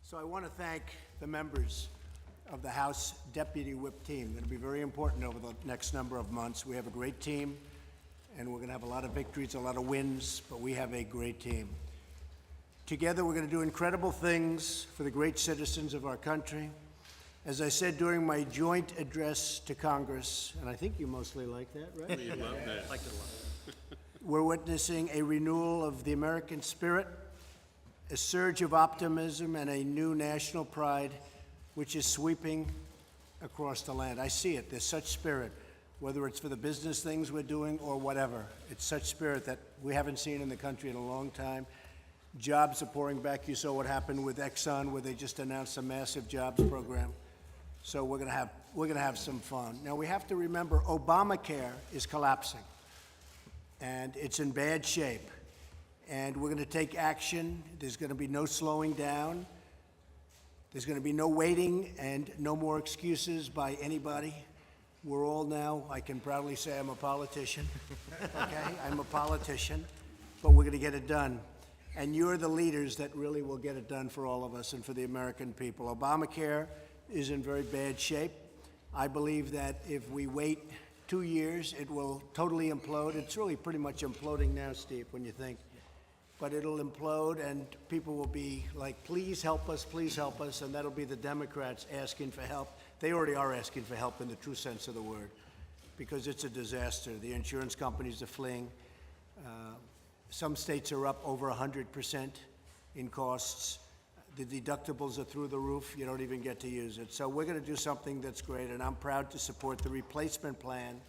So I want to thank the members of the House Deputy Whip team. It'll be very important over the next number of months. We have a great team, and we're going to have a lot of victories, a lot of wins, but we have a great team. Together, we're going to do incredible things for the great citizens of our country. As I said during my joint address to Congress, and I think you mostly like that, right? We love that. I liked it a lot. We're witnessing a renewal of the American spirit, a surge of optimism, and a new national pride which is sweeping across the land. I see it. There's such spirit, whether it's for the business things we're doing or whatever. It's such spirit that we haven't seen in the country in a long time. Jobs are pouring back. You saw what happened with Exxon, where they just announced a massive jobs program. So we're gonna have some fun. Now we have to remember Obamacare is collapsing, and it's in bad shape. And we're going to take action. There's going to be no slowing down. There's going to be no waiting and no more excuses by anybody. We're all now, I can proudly say I'm a politician, okay? I'm a politician, but we're going to get it done. And you're the leaders that really will get it done for all of us and for the American people. Obamacare is in very bad shape. I believe that if we wait 2 years, it will totally implode. It's really pretty much imploding now, Steve, when you think. But it'll implode, and people will be like, please help us, and that'll be the Democrats asking for help. They already are asking for help in the true sense of the word, because it's a disaster. The insurance companies are fleeing. Some states are up over 100% in costs. The deductibles are through the roof. You don't even get to use it. So we're going to do something that's great, and I'm proud to support the replacement plan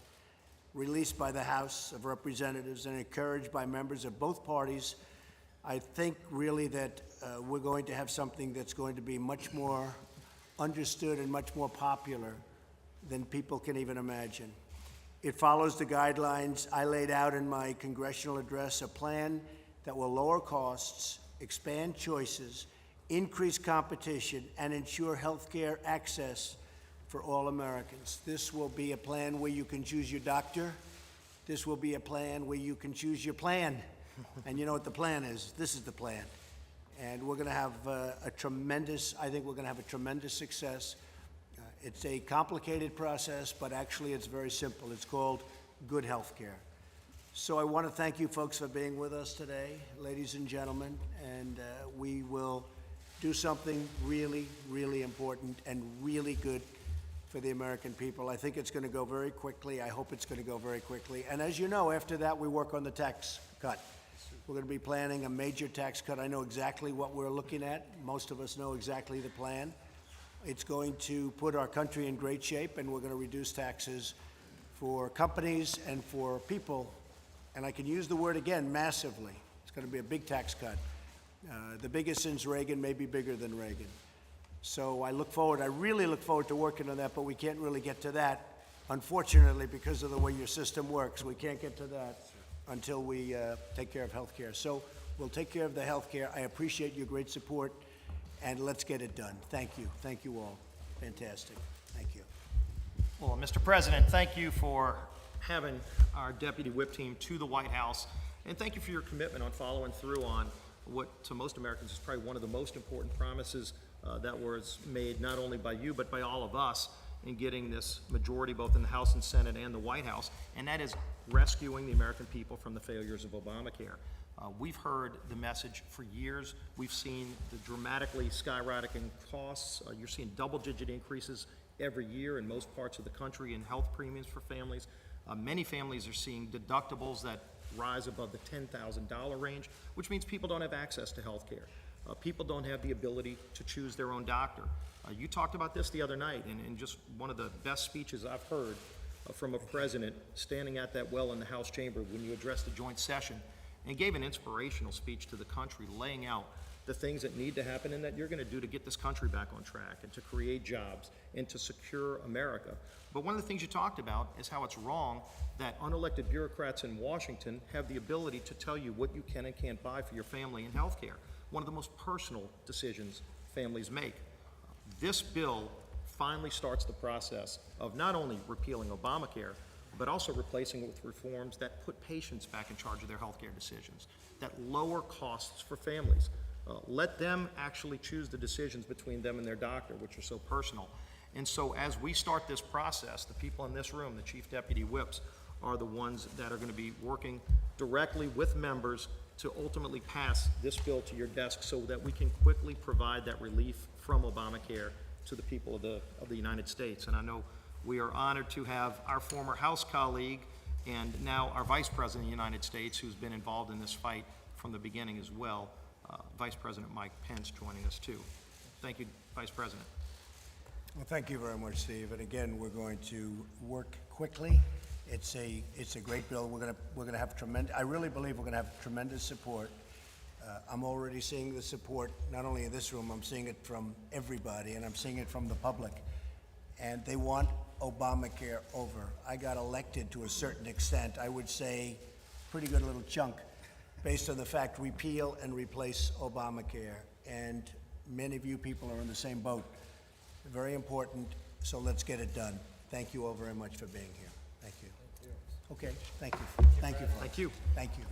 released by the House of Representatives and encouraged by members of both parties. I think really that we're going to have something that's going to be much more understood and much more popular than people can even imagine. It follows the guidelines I laid out in my congressional address, a plan that will lower costs, expand choices, increase competition, and ensure health care access for all Americans. This will be a plan where you can choose your doctor. This will be a plan where you can choose your plan. And you know what the plan is? This is the plan. And we're going to have I think we're going to have a tremendous success. It's a complicated process, but actually it's very simple. It's called good health care. So I want to thank you folks for being with us today, ladies and gentlemen, and we will do something really, really important and really good for the American people. I think it's going to go very quickly. I hope it's going to go very quickly. And as you know, after that, we work on the tax cut. We're going to be planning a major tax cut. I know exactly what we're looking at. Most of us know exactly the plan. It's going to put our country in great shape, and we're going to reduce taxes for companies and for people. And I can use the word again, massively. It's going to be a big tax cut. The biggest since Reagan, maybe bigger than Reagan. So I really look forward to working on that, but we can't really get to that, unfortunately, because of the way your system works. We can't get to that until we take care of health care. So we'll take care of the health care. I appreciate your great support, and let's get it done. Thank you. Thank you all. Fantastic. Thank you. Well, Mr. President, thank you for having our Deputy Whip team to the White House, and thank you for your commitment on following through on what to most Americans is probably one of the most important promises that was made not only by you but by all of us in getting this majority both in the House and Senate and the White House, and that is rescuing the American people from the failures of Obamacare. We've heard the message for years. We've seen the dramatically skyrocketing costs. You're seeing double-digit increases every year in most parts of the country in health premiums for families. Many families are seeing deductibles that rise above the $10,000 range, which means people don't have access to health care. People don't have the ability to choose their own doctor. You talked about this the other night in just one of the best speeches I've heard from a president standing at that well in the House chamber when you addressed the joint session and gave an inspirational speech to the country, laying out the things that need to happen and that you're going to do to get this country back on track and to create jobs and to secure America. But one of the things you talked about is how it's wrong that unelected bureaucrats in Washington have the ability to tell you what you can and can't buy for your family in health care. One of the most personal decisions families make. This bill finally starts the process of not only repealing Obamacare, but also replacing it with reforms that put patients back in charge of their health care decisions, that lower costs for families. Let them actually choose the decisions between them and their doctor, which are so personal. And so as we start this process, the people in this room, the chief deputy whips, are the ones that are going to be working directly with members to ultimately pass this bill to your desk so that we can quickly provide that relief from Obamacare to the people of the United States. And I know we are honored to have our former House colleague and now our Vice President of the United States, who's been involved in this fight from the beginning as well, Vice President Mike Pence, joining us too. Thank you, Vice President. Well, thank you very much, Steve. And again, we're going to work quickly. It's a great bill. We're gonna have tremendous. I really believe we're gonna have tremendous support. I'm already seeing the support not only in this room. I'm seeing it from everybody, and I'm seeing it from the public. And they want Obamacare over. I got elected to a certain extent. I would say, pretty good little chunk, based on the fact repeal and replace Obamacare. And many of you people are in the same boat. Very important, so let's get it done. Thank you all very much for being here. Thank you. Okay, thank you. Thank you. Thank you. Thank you.